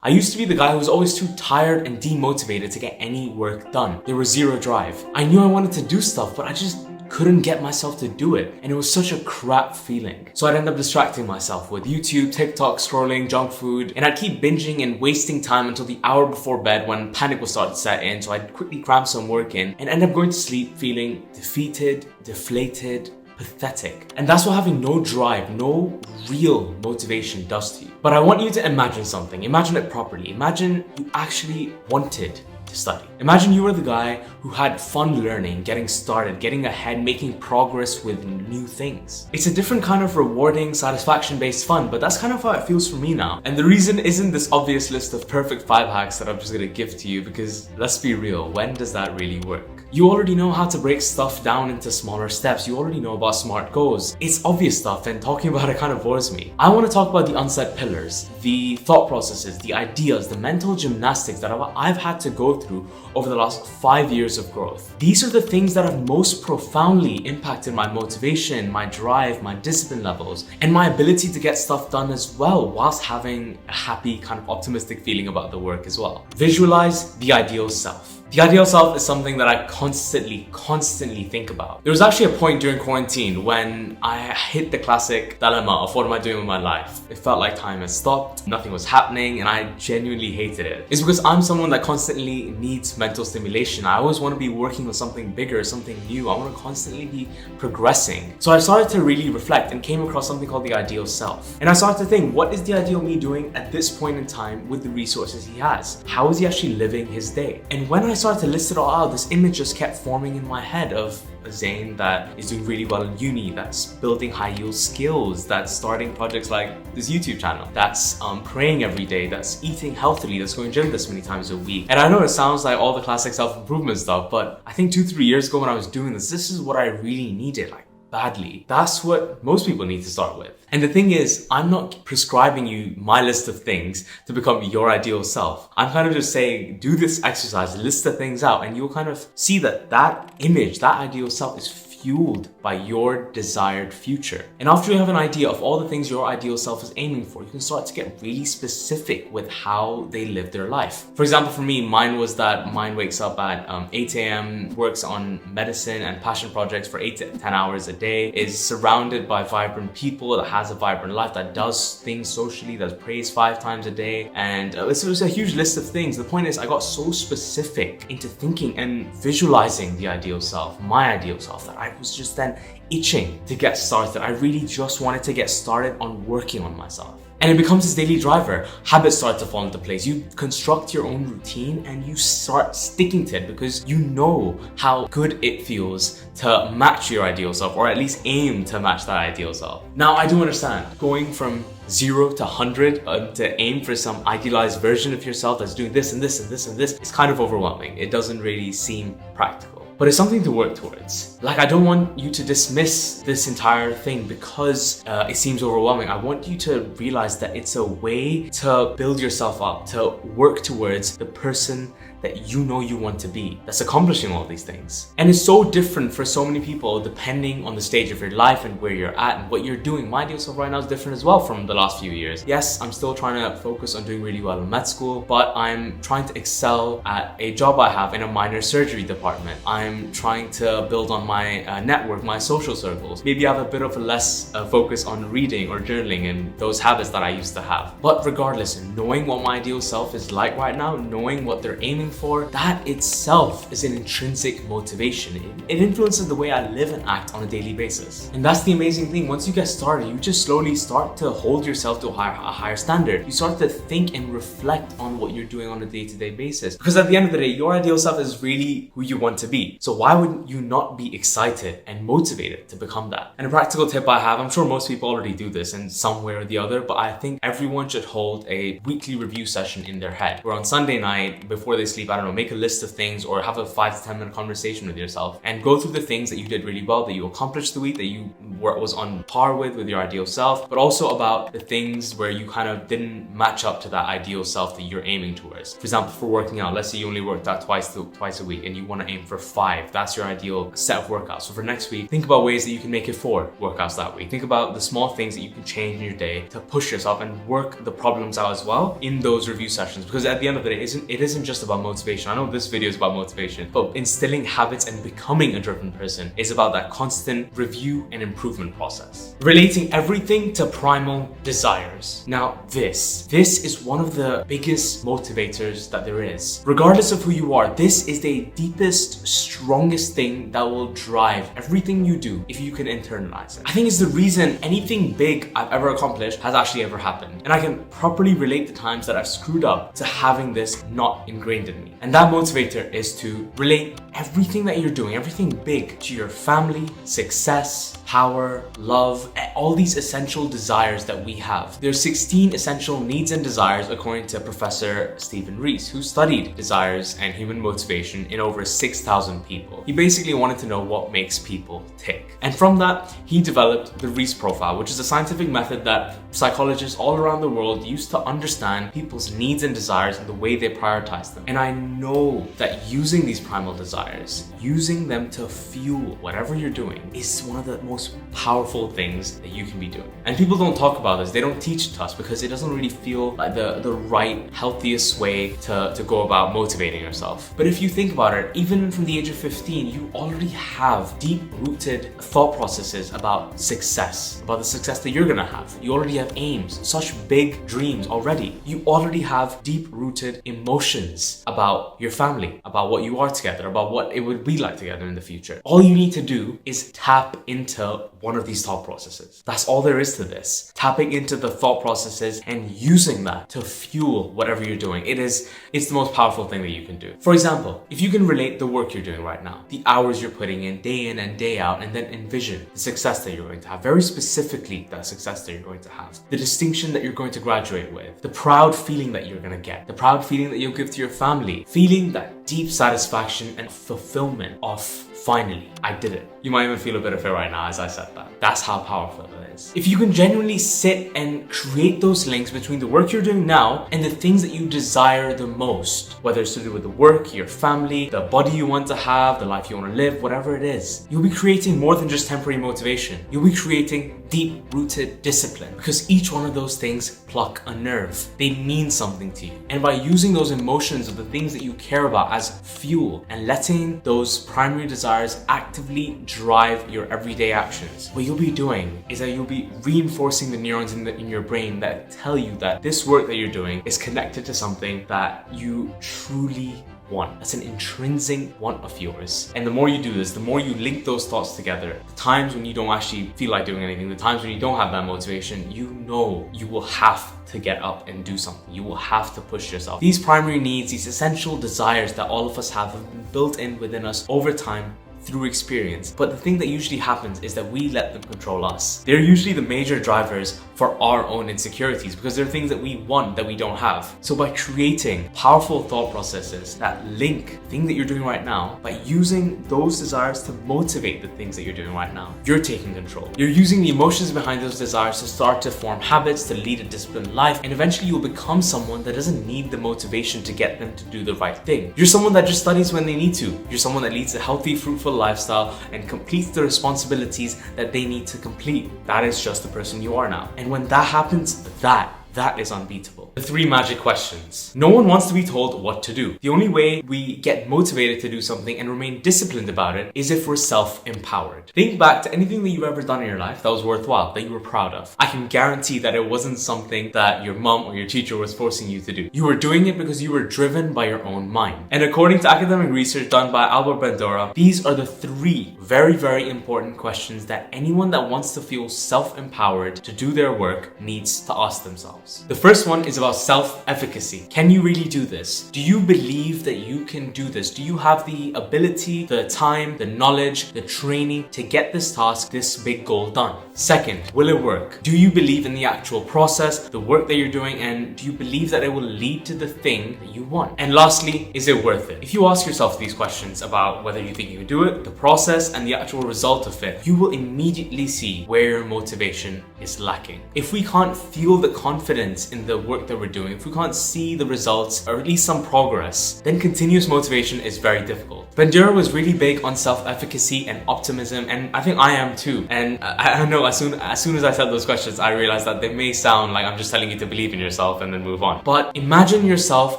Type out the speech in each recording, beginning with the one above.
I used to be the guy who was always too tired and demotivated to get any work done. There was zero drive. I knew I wanted to do stuff, but I just couldn't get myself to do it. And it was such a crap feeling. So I'd end up distracting myself with YouTube, TikTok, scrolling, junk food, and I'd keep binging and wasting time until the hour before bed when panic would start to set in. So I'd quickly cram some work in and end up going to sleep feeling defeated, deflated, pathetic. And that's what having no drive, no real motivation does to you. But I want you to imagine something. Imagine it properly. Imagine you actually wanted to study. Imagine you were the guy who had fun learning, getting started, getting ahead, making progress with new things. It's a different kind of rewarding, satisfaction-based fun, but that's kind of how it feels for me now. And the reason isn't this obvious list of perfect 5 hacks that I'm just gonna give to you, because let's be real, when does that really work? You already know how to break stuff down into smaller steps. You already know about SMART goals. It's obvious stuff, and talking about it kind of bores me. I want to talk about the unsaid pillars, the thought processes, the ideas, the mental gymnastics that I've had to go through over the last 5 years of growth. These are the things that have most profoundly impacted my motivation, my drive, my discipline levels, and my ability to get stuff done as well, whilst having a happy, kind of optimistic feeling about the work as well. Visualize the ideal self. The ideal self is something that I constantly think about. There was actually a point during quarantine when I hit the classic dilemma of what am I doing with my life? It felt like time had stopped, nothing was happening, and I genuinely hated it. It's because I'm someone that constantly needs mental stimulation. I always want to be working on something bigger, something new. I want to constantly be progressing. So I started to really reflect and came across something called the ideal self. And I started to think, what is the ideal me doing at this point in time with the resources he has? How is he actually living his day? And when I started to list it all out, this image just kept forming in my head of a Zayn that is doing really well in uni, that's building high yield skills, that's starting projects like this YouTube channel, that's praying every day, that's eating healthily, that's going to gym this many times a week. And I know it sounds like all the classic self-improvement stuff, but I think 2-3 years ago when I was doing this is what I really needed, like badly. That's what most people need to start with. And the thing is, I'm not prescribing you my list of things to become your ideal self. I'm kind of just saying, do this exercise, list the things out, and you'll kind of see that that image, that ideal self is fueled by your desired future. And after you have an idea of all the things your ideal self is aiming for, you can start to get really specific with how they live their life. For example, for me, mine was that mine wakes up at 8 a.m., works on medicine and passion projects for 8 to 10 hours a day, is surrounded by vibrant people, that has a vibrant life, that does things socially, that prays 5 times a day. And it was a huge list of things. The point is, I got so specific into thinking and visualizing the ideal self, my ideal self, that I was just then itching to get started. I really just wanted to get started on working on myself. And it becomes this daily driver. Habits start to fall into place. You construct your own routine and you start sticking to it because you know how good it feels to match your ideal self, or at least aim to match that ideal self. Now, I do understand going from 0 to 100 to aim for some idealized version of yourself that's doing this and this and this and this is kind of overwhelming. It doesn't really seem practical. But it's something to work towards. Like, I don't want you to dismiss this entire thing because it seems overwhelming. I want you to realize that it's a way to build yourself up, to work towards the person that you know you want to be, that's accomplishing all these things. And it's so different for so many people depending on the stage of your life and where you're at and what you're doing. My ideal self right now is different as well from the last few years. Yes, I'm still trying to focus on doing really well in med school, but I'm trying to excel at a job I have in a minor surgery department. I'm trying to build on my network, my social circles. Maybe I have a bit of a less focus on reading or journaling and those habits that I used to have. But regardless, knowing what my ideal self is like right now, knowing what they're aiming for, that itself is an intrinsic motivation. It influences the way I live and act on a daily basis. And that's the amazing thing. Once you get started, you just slowly start to hold yourself to a higher standard. You start to think and reflect on what you're doing on a day-to-day basis. Because at the end of the day, your ideal self is really who you want to be. So why would you not be excited and motivated to become that? And a practical tip I have, I'm sure most people already do this in some way or the other, but I think everyone should hold a weekly review session in their head, where on Sunday night, before they sleep sleep, I don't know, make a list of things or have a 5 to 10 minute conversation with yourself and go through the things that you did really well, that you accomplished the week, that you was on par with your ideal self, but also about the things where you kind of didn't match up to that ideal self that you're aiming towards. For example, for working out, let's say you only worked out twice a week and you want to aim for 5. That's your ideal set of workouts. So for next week, think about ways that you can make it 4 workouts that week. Think about the small things that you can change in your day to push yourself and work the problems out as well in those review sessions. Because at the end of the day, it isn't just about motivation. I know this video is about motivation, but instilling habits and becoming a driven person is about that constant review and improvement process. Relating everything to primal desires. Now, this is one of the biggest motivators that there is. Regardless of who you are, this is the deepest, strongest thing that will drive everything you do if you can internalize it. I think it's the reason anything big I've ever accomplished has actually ever happened. And I can properly relate the times that I've screwed up to having this not ingrained in me. And that motivator is to relate everything that you're doing, everything big, to your family, success, power, love, and all these essential desires that we have. There's 16 essential needs and desires according to Professor Stephen Rees, who studied desires and human motivation in over 6,000 people. He basically wanted to know what makes people tick. And from that, he developed the Rees profile, which is a scientific method that psychologists all around the world use to understand people's needs and desires and the way they prioritize them. And I know that using these primal desires, using them to fuel whatever you're doing, is one of the most powerful things that you can be doing. And people don't talk about this, they don't teach it to us because it doesn't really feel like the right, healthiest way to go about motivating yourself. But if you think about it, even from the age of 15, you already have deep-rooted thought processes about success, about the success that you're gonna have. You already have aims, such big dreams already. You already have deep-rooted emotions about your family, about what you are together, about what it would be like together in the future. All you need to do is tap into one of these thought processes. That's all there is to this. Tapping into the thought processes and using that to fuel whatever you're doing. It's the most powerful thing that you can do. For example, if you can relate the work you're doing right now, the hours you're putting in and day out, and then envision the success that you're going to have, very specifically that success that you're going to have, the distinction that you're going to graduate with, the proud feeling that you're going to get, the proud feeling that you'll give to your family, feeling that deep satisfaction and fulfillment of finally, I did it. You might even feel a bit of it right now as I said that. That's how powerful it is. If you can genuinely sit and create those links between the work you're doing now and the things that you desire the most, whether it's to do with the work, your family, the body you want to have, the life you want to live, whatever it is, you'll be creating more than just temporary motivation. You'll be creating deep-rooted discipline because each one of those things pluck a nerve. They mean something to you. And by using those emotions of the things that you care about as fuel and letting those primary desires actively drive your everyday actions, what you'll be doing is that you'll be reinforcing the neurons in your brain that tell you that this work that you're doing is connected to something that you truly want. That's an intrinsic want of yours. And the more you do this, the more you link those thoughts together, the times when you don't actually feel like doing anything, the times when you don't have that motivation, you know you will have to get up and do something. You will have to push yourself. These primary needs, these essential desires that all of us have been built in within us over time through experience. But the thing that usually happens is that we let them control us. They're usually the major drivers for our own insecurities because they're things that we want that we don't have. So by creating powerful thought processes that link the thing that you're doing right now, by using those desires to motivate the things that you're doing right now, you're taking control. You're using the emotions behind those desires to start to form habits, to lead a disciplined life, and eventually you'll become someone that doesn't need the motivation to get them to do the right thing. You're someone that just studies when they need to. You're someone that leads a healthy, fruitful lifestyle and completes the responsibilities that they need to complete. That is just the person you are now. And when that happens, that is unbeatable. The 3 magic questions. No one wants to be told what to do. The only way we get motivated to do something and remain disciplined about it is if we're self-empowered. Think back to anything that you've ever done in your life that was worthwhile, that you were proud of. I can guarantee that it wasn't something that your mom or your teacher was forcing you to do. You were doing it because you were driven by your own mind. And according to academic research done by Albert Bandura, these are the 3 very, very important questions that anyone that wants to feel self-empowered to do their work needs to ask themselves. themselves. The first one is about self-efficacy. Can you really do this? Do you believe that you can do this? Do you have the ability, the time, the knowledge, the training to get this task, this big goal done? Second, will it work? Do you believe in the actual process, the work that you're doing, and do you believe that it will lead to the thing that you want? And lastly, is it worth it? If you ask yourself these questions about whether you think you can do it, the process, and the actual result of it, you will immediately see where your motivation is lacking. If we can't feel the confidence in the work that we're doing, if we can't see the results or at least some progress, then continuous motivation is very difficult. Bandura was really big on self-efficacy and optimism, and I think I am too. And I don't know, as soon as I said those questions, I realized that they may sound like I'm just telling you to believe in yourself and then move on. But imagine yourself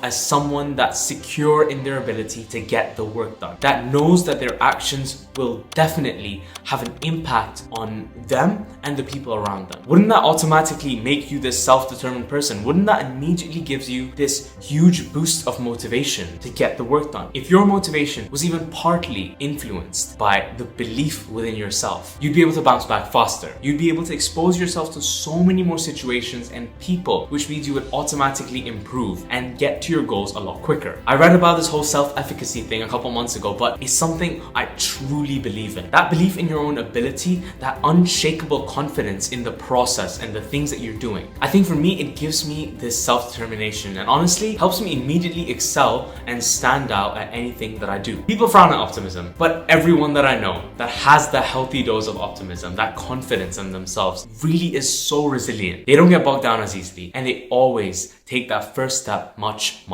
as someone that's secure in their ability to get the work done, that knows that their actions will definitely have an impact on them and the people around them. Wouldn't that automatically make you this self-determined person? Wouldn't that immediately gives you this huge boost of motivation to get the work done? If your motivation was even partly influenced by the belief within yourself, you'd be able to bounce back faster. You'd be able to expose yourself to so many more situations and people, which means you would automatically improve and get to your goals a lot quicker. I read about this whole self-efficacy thing a couple months ago, but it's something I truly believe in. That belief in your own ability, that unshakable confidence in the process and the things that you're doing. I think for me, it gives me this self-determination and honestly helps me immediately excel and stand out at anything that I do. People frown at optimism, but everyone that I know that has the healthy dose of optimism, that confidence in themselves, really is so resilient. They don't get bogged down as easily, and they always take that first step much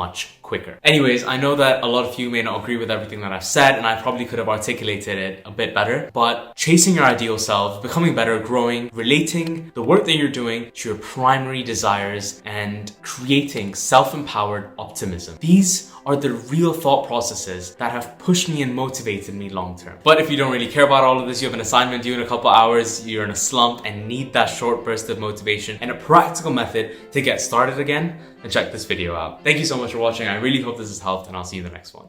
quicker. Anyways, I know that a lot of you may not agree with everything that I've said, and I probably could have articulated it a bit better, but chasing your ideal self, becoming better, growing, relating the work that you're doing to your primary desires, and creating self-empowered optimism. These are the real thought processes that have pushed me and motivated me long term. But if you don't really care about all of this, you have an assignment due in a couple hours, you're in a slump and need that short burst of motivation and a practical method to get started again, then check this video out. Thank you so much for watching. I really hope this has helped, and I'll see you in the next one.